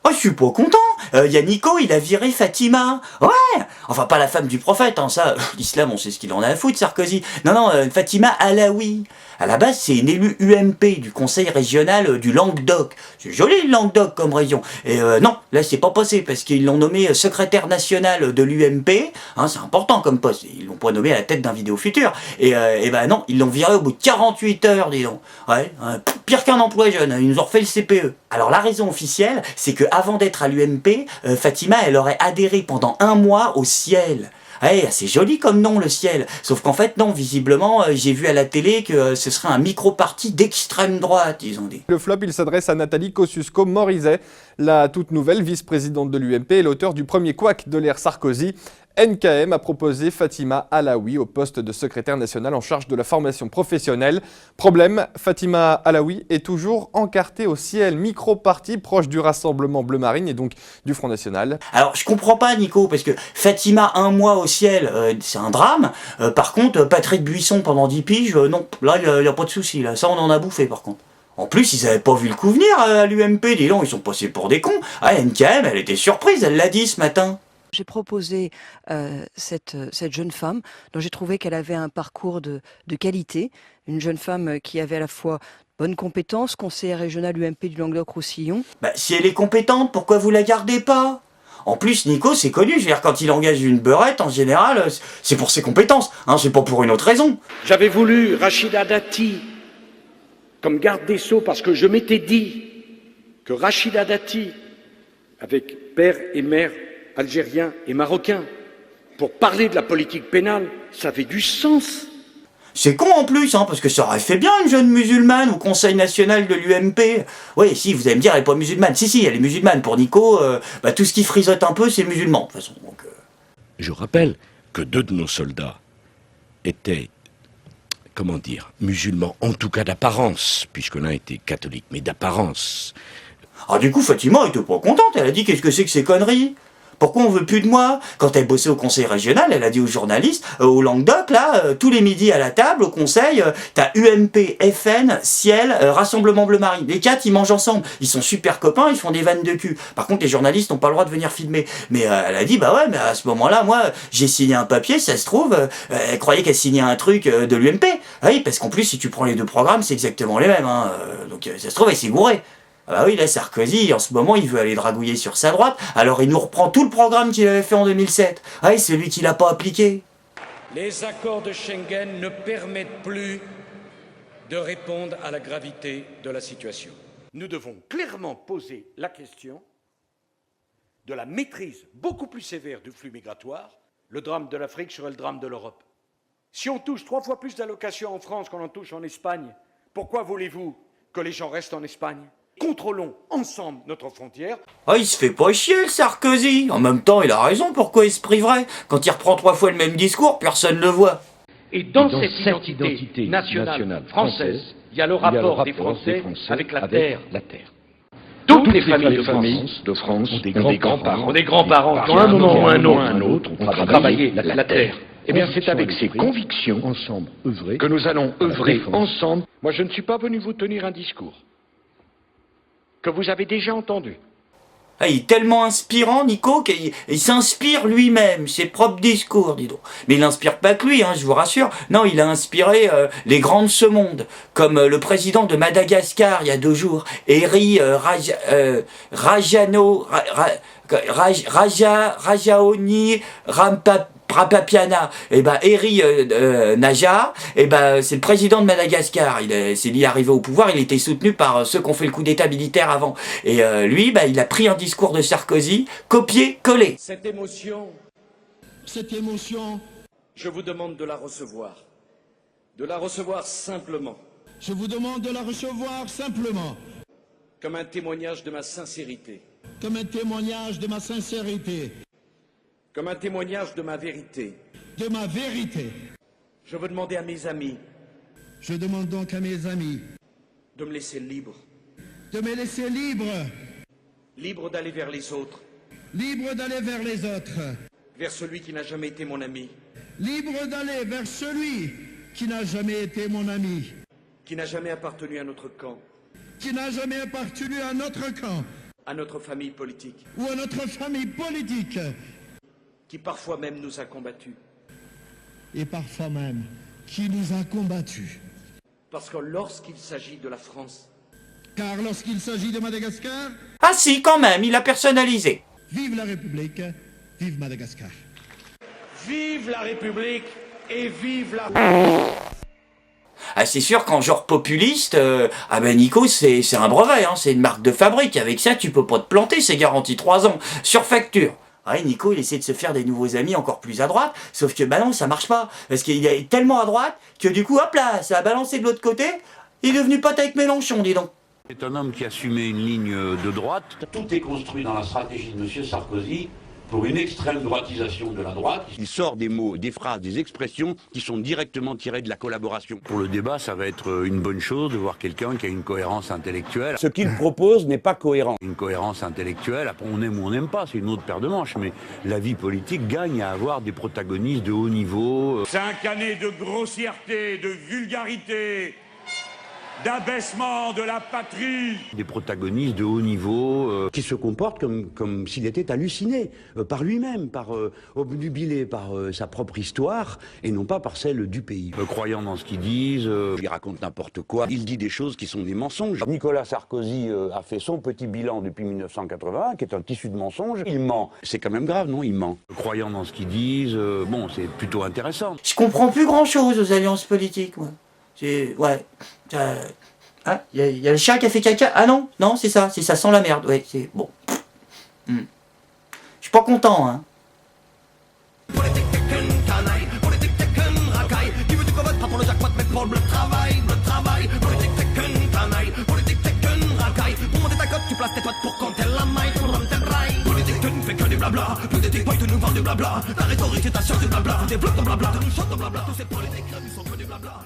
Oh, je suis pas content. Y a Nico, il a viré Fatima. Ouais. Enfin, pas la femme du prophète, hein, ça. L'islam, on sait ce qu'il en a à foutre, Sarkozy. Non, Fatima Alaoui. À la base, c'est une élue UMP du conseil régional du Languedoc. C'est joli, le Languedoc, comme région. Et non, là, c'est pas passé, parce qu'ils l'ont nommé secrétaire national de l'UMP. Hein, c'est important comme poste. Ils l'ont pas nommé à la tête d'un Vidéo Futur. Et ben non, ils l'ont viré au bout de 48 heures, dis donc. Ouais, pire qu'un emploi jeune. Ils nous ont refait le CPE. Alors, la raison officielle, c'est que avant d'être à l'UMP, Fatima, elle aurait adhéré pendant 1 mois au Ciel. Ouais, c'est joli comme nom, le Ciel. Sauf qu'en fait, non, visiblement, j'ai vu à la télé que ce serait un micro-parti d'extrême droite, ils ont dit. Le flop, il s'adresse à Nathalie Kosciusko-Morizet, la toute nouvelle vice-présidente de l'UMP et l'auteur du premier couac de l'ère Sarkozy. NKM a proposé Fatima Alaoui au poste de secrétaire national en charge de la formation professionnelle. Problème, Fatima Alaoui est toujours encartée au Ciel, micro-parti proche du Rassemblement Bleu Marine et donc du Front National. Alors, je comprends pas, Nico, parce que Fatima 1 mois au Ciel, c'est un drame. Par contre, Patrick Buisson pendant 10 piges, non, là, il y a pas de souci, là. Ça, on en a bouffé, par contre. En plus, ils avaient pas vu le coup venir à l'UMP, dis donc, ils sont passés pour des cons. Ah, NKM, elle était surprise, elle l'a dit ce matin. J'ai proposé cette jeune femme dont j'ai trouvé qu'elle avait un parcours de qualité, une jeune femme qui avait à la fois bonnes compétences, conseillère régionale UMP du Languedoc-Roussillon. Bah, si elle est compétente, pourquoi vous la gardez pas ? En plus, Nico, c'est connu, je veux dire, quand il engage une beurette, en général, c'est pour ses compétences, hein, c'est pas pour une autre raison. J'avais voulu Rachida Dati comme garde des Sceaux parce que je m'étais dit que Rachida Dati, avec père et mère algériens et marocains, pour parler de la politique pénale, ça avait du sens. C'est con en plus, hein, parce que ça aurait fait bien une jeune musulmane au Conseil national de l'UMP. Oui, si, vous allez me dire, elle est pas musulmane. Si, elle est musulmane. Pour Nico, tout ce qui frisote un peu, c'est musulman, de toute façon. Donc, Je rappelle que 2 de nos soldats étaient, musulmans, en tout cas d'apparence, puisque l'un était catholique, mais d'apparence. Ah, du coup, Fatima était pas contente, elle a dit, qu'est-ce que c'est que ces conneries ? Pourquoi on veut plus de moi ? Quand elle bossait au conseil régional, elle a dit aux journalistes, au Languedoc, là, tous les midis à la table, au conseil, t'as UMP, FN, Ciel, Rassemblement Bleu Marine. Les 4, ils mangent ensemble. Ils sont super copains, ils font des vannes de cul. Par contre, les journalistes n'ont pas le droit de venir filmer. Mais elle a dit, bah ouais, mais à ce moment-là, moi, j'ai signé un papier, ça se trouve, elle croyait qu'elle signait un truc de l'UMP. Ah oui, parce qu'en plus, si tu prends les 2 programmes, c'est exactement les mêmes. Hein. Donc ça se trouve, elle s'est gourée. Ah bah oui, là, Sarkozy, en ce moment, il veut aller dragouiller sur sa droite, alors il nous reprend tout le programme qu'il avait fait en 2007. Ah oui, celui qu'il n'a pas appliqué. Les accords de Schengen ne permettent plus de répondre à la gravité de la situation. Nous devons clairement poser la question de la maîtrise beaucoup plus sévère du flux migratoire. Le drame de l'Afrique serait le drame de l'Europe. Si on touche 3 fois plus d'allocations en France qu'on en touche en Espagne, pourquoi voulez-vous que les gens restent en Espagne ? Contrôlons ensemble notre frontière. Ah, il se fait pas chier, le Sarkozy. En même temps, il a raison, pourquoi il se priverait ? Quand il reprend 3 fois le même discours, personne ne le voit. Et dans cette identité nationale française, il y a le rapport des Français avec la terre. Toutes les familles de France ont des grands-parents qui, à un moment ou un autre, ont travaillé la terre. Eh bien, c'est avec ces convictions ensemble que nous allons œuvrer ensemble. Moi, je ne suis pas venu vous tenir un discours que vous avez déjà entendu. Ah, il est tellement inspirant, Nico, qu'il s'inspire lui-même, ses propres discours, dis donc. Mais il n'inspire pas que lui, hein, je vous rassure. Non, il a inspiré les grands de ce monde, comme le président de Madagascar il y a 2 jours, Eri Rajaoni Rapapiana, Eri Naja, c'est le président de Madagascar. C'est lui arrivé au pouvoir, il était soutenu par ceux qui ont fait le coup d'état militaire avant. Et lui, il a pris un discours de Sarkozy, copié-collé. Cette émotion, je vous demande de la recevoir simplement. Je vous demande de la recevoir simplement. Comme un témoignage de ma sincérité. Comme un témoignage de ma sincérité. Comme un témoignage de ma vérité. De ma vérité. Je veux demander à mes amis. Je demande donc à mes amis. De me laisser libre. De me laisser libre. Libre d'aller vers les autres. Libre d'aller vers les autres. Vers celui qui n'a jamais été mon ami. Libre d'aller vers celui qui n'a jamais été mon ami. qui n'a jamais appartenu à notre camp, qui n'a jamais appartenu à notre camp à notre famille politique, ou à notre famille politique, qui parfois même nous a combattus. et parfois même qui nous a combattus. Parce que lorsqu'il s'agit de la France, Car lorsqu'il s'agit de Madagascar, Ah si, quand même, il a personnalisé. vive la République, vive Madagascar. vive la République et vive la... Ah c'est sûr qu'en genre populiste, ah ben Nico c'est un brevet, hein, c'est une marque de fabrique, avec ça tu peux pas te planter, c'est garanti 3 ans, sur facture. Ouais, Nico il essaie de se faire des nouveaux amis encore plus à droite, sauf que bah non ça marche pas, parce qu'il est tellement à droite que du coup hop là, ça a balancé de l'autre côté, il est devenu pote avec Mélenchon, dis donc. C'est un homme qui assumait une ligne de droite. Tout est construit dans la stratégie de M. Sarkozy pour une extrême droitisation de la droite. Il sort des mots, des phrases, des expressions qui sont directement tirées de la collaboration. Pour le débat, ça va être une bonne chose de voir quelqu'un qui a une cohérence intellectuelle. Ce qu'il propose n'est pas cohérent. Une cohérence intellectuelle, après on aime ou on n'aime pas, c'est une autre paire de manches, mais la vie politique gagne à avoir des protagonistes de haut niveau. 5 années de grossièreté, de vulgarité, d'abaissement de la patrie. Des protagonistes de haut niveau. Qui se comporte comme s'il était halluciné par lui-même, obnubilé par sa propre histoire et non pas par celle du pays. Croyant dans ce qu'ils disent. Il raconte n'importe quoi, il dit des choses qui sont des mensonges. Nicolas Sarkozy a fait son petit bilan depuis 1981, qui est un tissu de mensonges. Il ment. C'est quand même grave, non? Il ment. Croyant dans ce qu'ils disent, bon, c'est plutôt intéressant. Je comprends plus grand chose aux alliances politiques, moi. Ouais. Hein, y a le chat qui a fait caca. Ah non, non, c'est ça sent la merde. Ouais, c'est bon. Je suis pas content, hein. Blabla, la rhétorique est ta science du blabla, développe ton blabla, nous chante ton blabla, tous ces politiques là, nous sont que des blabla.